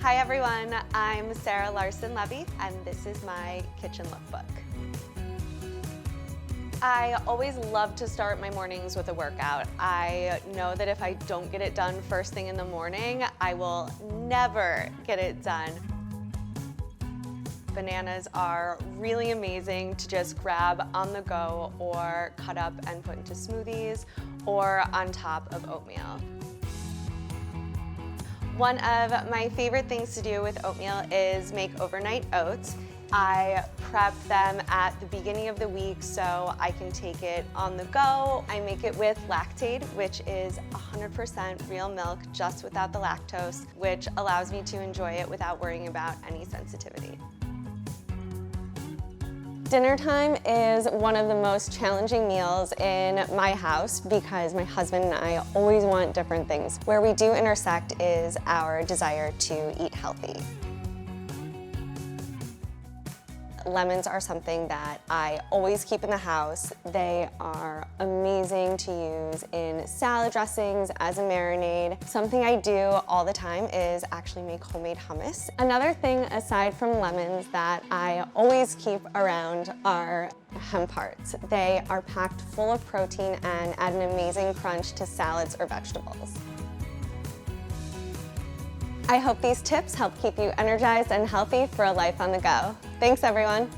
Hi everyone, I'm Sarah Larson Levey and this is my kitchen lookbook. I always love to start my mornings with a workout. I know that if I don't get it done first thing in the morning, I will never get it done. Bananas are really amazing to just grab on the go or cut up and put into smoothies or on top of oatmeal. One of my favorite things to do with oatmeal is make overnight oats. I prep them at the beginning of the week so I can take it on the go. I make it with Lactaid, which is 100% real milk, just without the lactose, which allows me to enjoy it without worrying about any sensitivity. Dinner time is one of the most challenging meals in my house because my husband and I always want different things. Where we do intersect is our desire to eat healthy. Lemons are something that I always keep in the house. They are amazing to use in salad dressings, as a marinade. Something I do all the time is actually make homemade hummus. Another thing aside from lemons that I always keep around are hemp hearts. They are packed full of protein and add an amazing crunch to salads or vegetables. I hope these tips help keep you energized and healthy for a life on the go. Thanks, everyone.